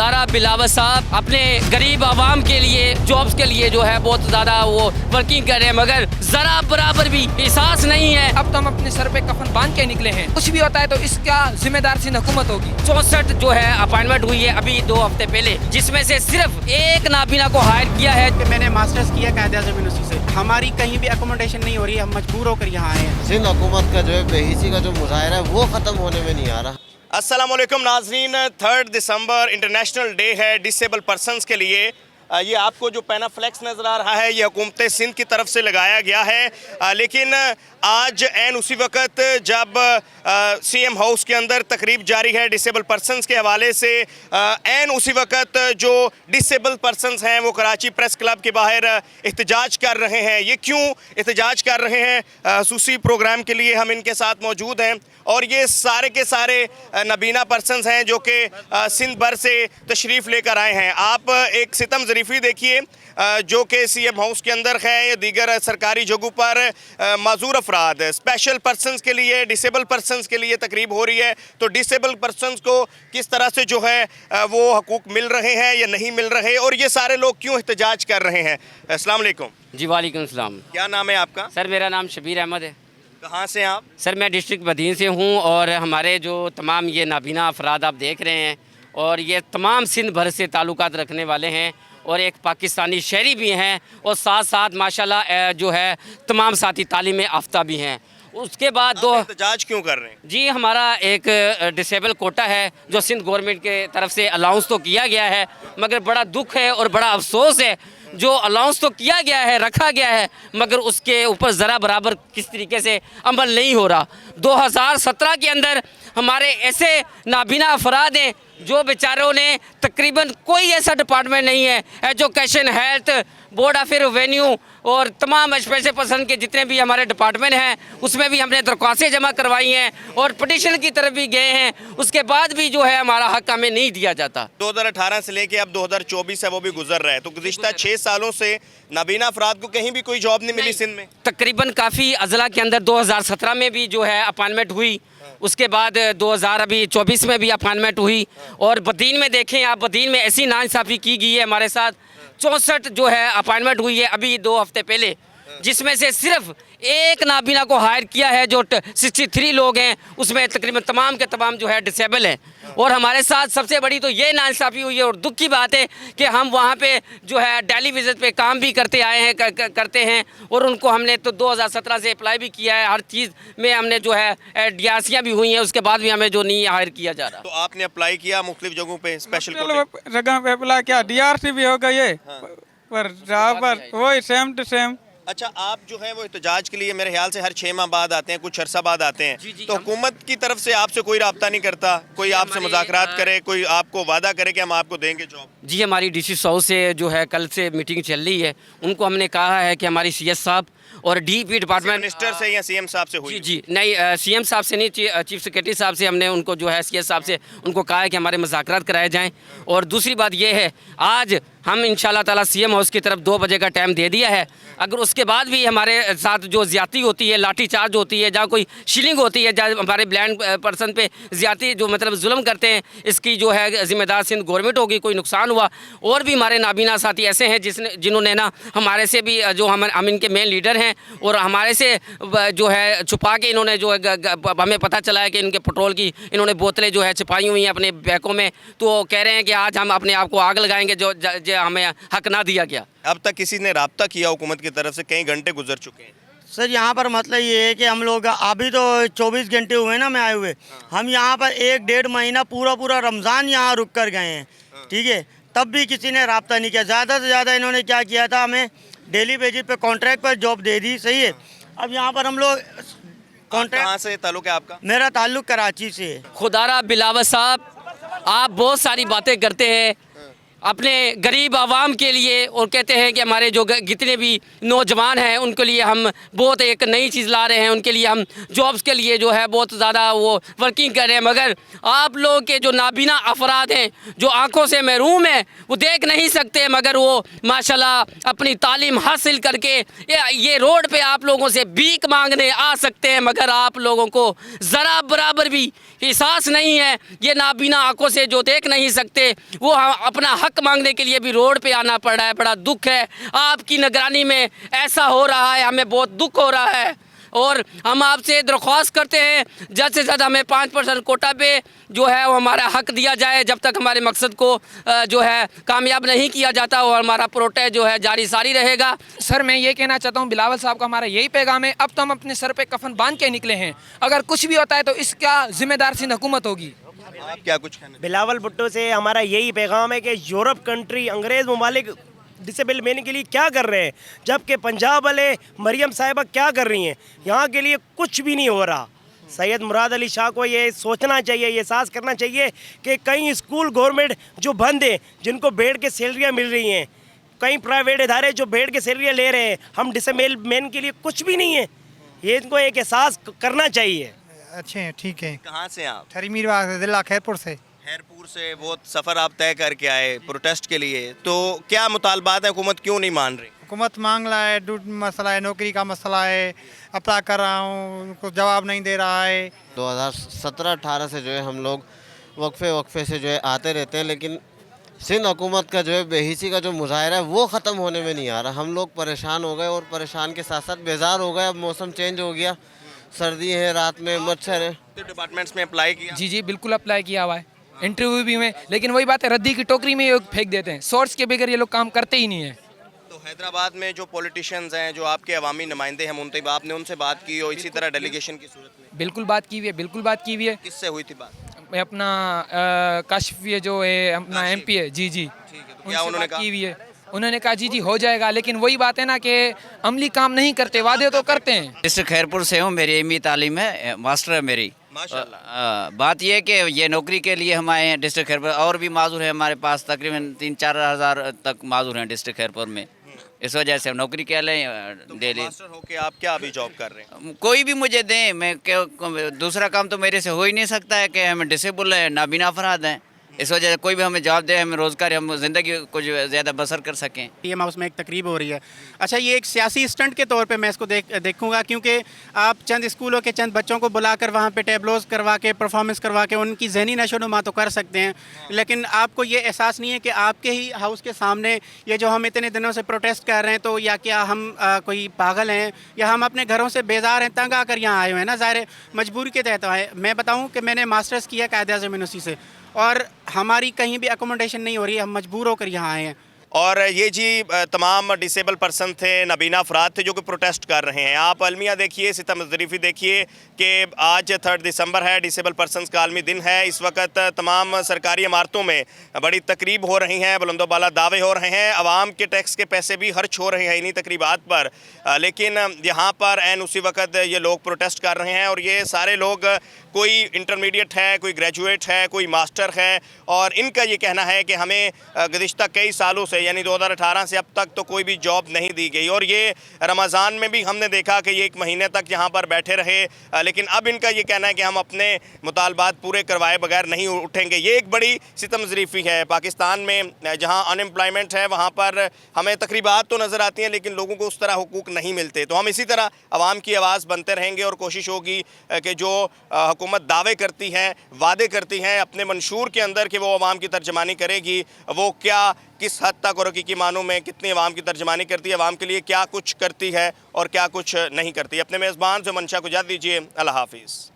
खुदारा बिलावल साहब अपने गरीब आवाम के लिए जॉब्स के लिए जो है बहुत ज़्यादा वो वर्किंग कर रहे हैं, मगर ज़रा बराबर भी एहसास नहीं है। अब तो हम अपने सर पे कफन बांध के निकले हैं, कुछ भी होता है तो इसका जिम्मेदार सिंध हुकूमत होगी। 64 जो है अपॉइंटमेंट हुई है अभी 2 हफ्ते पहले, जिसमें से सिर्फ एक नाबीना को हायर किया है। मैंने मास्टर्स किया कायदे-ए-आज़म यूनिवर्सिटी से, हमारी कहीं भी अकोमोडेशन नहीं हो रही है, हम मजबूर होकर यहाँ आए हैं। सिंध हुकूमत का जो है बेहिसी का जो मुजाहरा है वो ख़त्म होने में नहीं आ रहा। अस्सलाम वालेकुम नाजरीन, 3 दिसंबर इंटरनेशनल डे है डिसेबल पर्सनस के लिए। ये आपको जो पैनाफ्लेक्स नज़र आ रहा है ये हुकूमत सिंध की तरफ से लगाया गया है, लेकिन आज एन उसी वक्त जब सीएम हाउस के अंदर तकरीब जारी है डिसेबल पर्सनस के हवाले से, एन उसी वक्त जो डिसेबल पर्सनस हैं वो कराची प्रेस क्लब के बाहर एहतजाज कर रहे हैं। ये क्यों एहतजाज कर रहे हैं, खसूसी प्रोग्राम के लिए हम इनके साथ मौजूद हैं और ये सारे के सारे नबीना पर्सनस हैं जो कि सिंध भर से तशरीफ़ लेकर आए हैं। आप एक सितम ज़रीफ़ी देखिए जो कि सीएम हाउस के अंदर है या दीगर सरकारी जगहों पर माजूर अफराद स्पेशल पर्सनस के लिए, डिसेबल पर्सनस के लिए तकरीब हो रही है। तो डिसेबल पर्सनस को किस तरह से जो है वो हकूक़ मिल रहे हैं या नहीं मिल रहे, और ये सारे लोग क्यों एहतजाज कर रहे हैं। अस्सलाम वालेकुम। जी वालेकुम सलाम। क्या नाम है आपका? सर मेरा नाम शबीर अहमद है। कहाँ से आप? सर मैं डिस्ट्रिक्ट बदीन से हूँ और हमारे जो तमाम ये नाबीना अफराद आप देख रहे हैं और ये तमाम सिंध भर से ताल्लुकात रखने वाले हैं और एक पाकिस्तानी शहरी भी हैं और साथ साथ माशाल्लाह जो है तमाम साथी तालीम याफ्ता भी हैं। उसके बाद दो एहतजाज क्यों कर रहे हैं? जी हमारा एक डिसेबल कोटा है जो सिंध गवर्नमेंट के तरफ से अलाउंस तो किया गया है, मगर बड़ा दुख है और बड़ा अफसोस है जो अलाउंस तो किया गया है, रखा गया है, मगर उसके ऊपर ज़रा बराबर किस तरीके से अमल नहीं हो रहा। 2017 के अंदर हमारे ऐसे नाबीना अफराद हैं जो बेचारों ने तकरीबन कोई ऐसा डिपार्टमेंट नहीं है, education, health, board of revenue और तमाम स्पेशल पर्सन के जितने भी हमारे डिपार्टमेंट हैं उसमें भी हमने दरख्वास्तें जमा करवाई हैं और पटिशन की तरफ भी गए हैं, उसके बाद भी जो है हमारा हक हमें नहीं दिया जाता। 2018 से लेके अब 2024 है वो भी गुजर रहा है, तो गुज़िश्ता 6 सालों से नाबीना अफराद को कहीं भी कोई जॉब नहीं मिली सिंध में। तकरीबन काफ़ी अजला के अंदर 2017 में भी जो है अपॉइंटमेंट हुई, उसके बाद 2024 में भी अपॉइंटमेंट हुई और बदीन में देखें आप, बदीन में ऐसी नाइंसाफ़ी की गई है हमारे साथ। 64 जो है अपॉइंटमेंट हुई है अभी 2 हफ्ते पहले, जिसमें से सिर्फ एक नाबीना को हायर किया है जो 63 लोग हैं, उसमें तकरीबन तमाम के तमाम जो है डिसेबल हैं। और हमारे साथ सबसे बड़ी तो ये नाइंसाफ़ी हुई है और दुख की बात है कि हम वहाँ पे जो है डेली विजिट पे काम भी करते आए हैं करते हैं और उनको हमने तो 2017 से अप्लाई भी किया है, हर चीज़ में हमने जो है डीआरसियाँ भी हुई हैं, उसके बाद भी हमें जो नहीं हायर किया जा रहा। तो आपने अप्लाई किया मुख्तलिफ जगहों पे स्पेशल जगह पे अप्लाई किया, डीआरसी भी हो गई है पर जहाँ पर वही सेम टू सेम। अच्छा, आप जो है वो एहतजाज के लिए मेरे ख्याल से हर 6 माह बाद आते हैं, कुछ अरसा बाद आते हैं, तो हुकूमत की तरफ से आपसे कोई रब्ता नहीं करता, कोई आपसे मुज़ाकरात करे, कोई आपको वादा करे कि हम आपको देंगे जॉब? जी हमारी डीसी साउथ से जो है कल से मीटिंग चल रही है, उनको हमने कहा है कि हमारी सीएस साहब और डीपी डिपार्टमेंट मिनिस्टर से या सीएम साहब से हुई? जी नहीं, सीएम साहब से नहीं, चीफ सेक्रेटरी साहब से हमने उनको जो है सीएस साहब से उनको कहा है कि हमारे मुज़ाकरात कराए जाएं। और दूसरी बात ये है, आज हम इंशाल्लाह ताला सीएम हाउस की तरफ 2 बजे का टाइम दे दिया है, अगर उसके बाद भी हमारे साथ जो ज़्यादती होती है, लाठी चार्ज होती है, जहाँ कोई शीलिंग होती है, जहाँ हमारे ब्लाइंड पर्सन पे ज़्यादती जो मतलब जुल्म करते हैं, इसकी जो है ज़िम्मेदार सिंध गवर्नमेंट होगी। कोई नुकसान हुआ और भी हमारे नाबीना साथी ऐसे हैं जिन्होंने ना हमारे से भी जो हम इनके मेन लीडर हैं और हमारे से जो है छुपा के इन्होंने जो है हमें पता चला है कि इनके पेट्रोल की इन्होंने बोतलें जो है छिपाई हुई हैं अपने बैकों में, तो कह रहे हैं कि आज हम अपने आप को आग लगाएंगे जो हमें हक ना दिया गया। अब तक किसी ने राब्ता किया हुकूमत की तरफ से? कई घंटे गुजर चुके हैं सर। यहाँ पर मतलब ये है कि हम लोग अभी तो 24 घंटे हुए ना मैं आए हुए, हम यहाँ पर 1-1.5 महीना पूरा रमज़ान यहाँ रुक कर गए हैं, ठीक है, तब भी किसी ने राब्ता नहीं किया। ज़्यादा से ज़्यादा इन्होंने क्या किया था, हमें डेली बेसिस पे कॉन्ट्रैक्ट पर जॉब दे दी, सही है। अब यहाँ पर हम लोग कॉन्ट्रैक्ट। कहाँ से ताल्लुक है आपका? मेरा ताल्लुक कराची से है। खुदारा बिलावल साहब, आप बहुत सारी बातें करते हैं अपने गरीब आवाम के लिए और कहते हैं कि हमारे जो जितने भी नौजवान हैं उनके लिए हम बहुत एक नई चीज़ ला रहे हैं, उनके लिए हम जॉब्स के लिए जो है बहुत ज़्यादा वो वर्किंग कर रहे हैं। मगर आप लोग के जो नाबीना अफराद हैं, जो आंखों से महरूम हैं, वो देख नहीं सकते, मगर वो माशाल्लाह अपनी तालीम हासिल करके ये रोड पे आप लोगों से भीख मांगने आ सकते हैं, मगर आप लोगों को ज़रा बराबर भी एहसास नहीं है। ये नाबीना आंखों से जो देख नहीं सकते, वो अपना हक मांगने के लिए भी रोड पे आना पड़ रहा है। बड़ा दुख है, आपकी निगरानी में ऐसा हो रहा है, हमें बहुत दुख हो रहा है। और हम आपसे दरख्वास्त करते हैं ज़्यादा से ज़्यादा हमें 5% कोटा पे जो है वो हमारा हक दिया जाए। जब तक हमारे मकसद को जो है कामयाब नहीं किया जाता, और हमारा प्रोटेस्ट जो है जारी सारी रहेगा। सर मैं ये कहना चाहता हूँ, बिलावल साहब का हमारा यही पैगाम है, अब तो हम अपने सर पे कफन बांध के निकले हैं, अगर कुछ भी होता है तो इसका जिम्मेदार सिंध हुकूमत होगी। आप क्या कुछ कहना? बिलावल भुट्टो से हमारा यही पैगाम है कि यूरोप कंट्री अंग्रेज़ ममालिक डिसेबल मैन के लिए क्या कर रहे हैं, जबकि पंजाब वाले मरियम साहिबा क्या कर रही हैं, यहाँ के लिए कुछ भी नहीं हो रहा। सैयद मुराद अली शाह को ये सोचना चाहिए, ये एहसास करना चाहिए कि कई स्कूल गवर्नमेंट जो बंद हैं, जिनको बेड के सैलरियाँ मिल रही हैं, कई प्राइवेट इदारे जो बेड के सैलरियाँ ले रहे हैं, हम डिसेबल मैन के लिए कुछ भी नहीं है। ये इनको एक एहसास करना चाहिए। अच्छे हैं, ठीक है। कहाँ से आप? ठरी मीरवाग से, जिला खैरपुर से। खैरपुर से बहुत सफ़र आप तय करके आए प्रोटेस्ट के लिए, तो क्या मुतालबात है, हुकूमत क्यों नहीं मान रही? हुकूमत मांग रहा है, मसला है, नौकरी का मसला है, अप्लाई कर रहा हूँ, उनको जवाब नहीं दे रहा है। 2017-18 से जो है हम लोग वक्फे से जो है आते रहते हैं, लेकिन सिंध हुकूमत का जो है बेहिसी का जो मुजाहरा है वो ख़त्म होने में नहीं आ रहा। हम लोग परेशान हो गए, और परेशान के साथ साथ बेजार हो गए। अब मौसम चेंज हो गया, सर्दी है, रात में मच्छर है। डिपार्टमेंट्स में अप्लाई किया? जी जी बिल्कुल अप्लाई किया हुआ है, इंटरव्यू भी में, लेकिन वही बात है, रद्दी की टोकरी में ये फेंक देते हैं, सोर्स के बगैर ये लोग काम करते ही नहीं है। तो हैदराबाद में जो पॉलिटिशियंस हैं, जो आपके अवामी नुमाइंदे हैं मुंतब, आपने उनसे बात की हो इसी तरह डेलीगेशन की सूरत में? बिल्कुल बात की हुई है, बिल्कुल बात की हुई है। किससे हुई थी बात? मैं अपना काशिफ ये जो है अपना MP है, जी जी, क्या उन्होंने कहा? की हुई है, उन्होंने कहा जी जी हो जाएगा, लेकिन वही बात है ना कि अमली काम नहीं करते, वादे तो करते हैं। डिस्ट्रिक्ट खैरपुर से हूँ, मेरी एमई तालीम है, मास्टर है मेरी। बात यह है कि ये नौकरी के लिए हम आए हैं डिस्ट्रिक्ट खैरपुर, और भी माजूर है हमारे पास, तकरीबन 3-4 हज़ार तक माजूर हैं डिस्ट्रिक्ट खैरपुर में। इस वजह से हम नौकरी के लिए डेली। मास्टर होके आप क्या अभी जॉब कर रहे हैं? कोई भी मुझे दें, मैं दूसरा काम तो मेरे से हो ही नहीं सकता है कि हम डिसेबल हैं, नाबीना अफराद हैं। इस वजह से कोई भी हमें जवाब दे, हमें रोज़गार, हम ज़िंदगी कुछ ज़्यादा बसर कर सकें। पीएम हाउस में एक तकरीब हो रही है। अच्छा, ये एक सियासी स्टंट के तौर पे मैं इसको देखूंगा, क्योंकि आप चंद स्कूलों के चंद बच्चों को बुलाकर वहाँ पे टेबलोज करवा के, परफॉर्मेंस करवा के उनकी जहनी नशोनुमा तो कर सकते हैं, लेकिन आपको ये एहसास नहीं है कि आपके ही हाउस के सामने ये जो हम इतने दिनों से प्रोटेस्ट कर रहे हैं, तो या क्या हम कोई पागल हैं, या हम अपने घरों से बेजार हैं, तंग आकर यहाँ आए हुए हैं ना, ज़ाहिर मजबूरी के तहत आए। मैं बताऊँ कि मैंने मास्टर्स किया कायदे-ए-आज़म यूनिवर्सिटी से, और हमारी कहीं भी अकोमोडेशन नहीं हो रही, हम मजबूर होकर यहाँ आए हैं। और ये जी तमाम डिसेबल पर्सन थे, नाबीना अफराद थे जो कि प्रोटेस्ट कर रहे हैं। आप अलमिया देखिए, सितम ज़रीफ़ी देखिए कि आज 3 दिसंबर है, डिसेबल पर्सनस का आलमी दिन है। इस वक्त तमाम सरकारी इमारतों में बड़ी तकरीब हो रही हैं, बुलंदोबाला दावे हो रहे हैं, आवाम के टैक्स के पैसे भी खर्च हो रहे हैं इन्हीं तकरीबात पर। लेकिन यहाँ पर ऐन उसी वक्त ये लोग प्रोटेस्ट कर रहे हैं, और ये सारे लोग कोई इंटरमीडिएट है, कोई ग्रेजुएट है, कोई मास्टर है, और इनका ये कहना है कि हमें गुज़िश्ता कई सालों से, यानी 2018 से अब तक तो कोई भी जॉब नहीं दी गई। और ये रमज़ान में भी हमने देखा कि ये 1 महीने तक यहाँ पर बैठे रहे, लेकिन अब इनका ये कहना है कि हम अपने मुतालबात पूरे करवाए बगैर नहीं उठेंगे। ये एक बड़ी सितम ज़रीफ़ी है। पाकिस्तान में जहाँ अनएम्प्लॉयमेंट है, वहाँ पर हमें तकरीबात तो नज़र आती हैं, लेकिन लोगों को उस तरह हुकूक नहीं मिलते। तो हम इसी तरह आवाम की आवाज़ बनते रहेंगे, और कोशिश होगी कि जो हुकूमत दावे करती है, वादे करती हैं अपने मंशूर के अंदर कि वो आवाम की तर्जमानी करेगी, वो क्या, किस हद तक और हकीकी मानों में कितनी आवाम की तर्जमानी करती है, आवाम के लिए क्या कुछ करती है और क्या कुछ नहीं करती। अपने मेज़बान से मंशा को इजाज़त दीजिए। अल्लाह हाफिज़।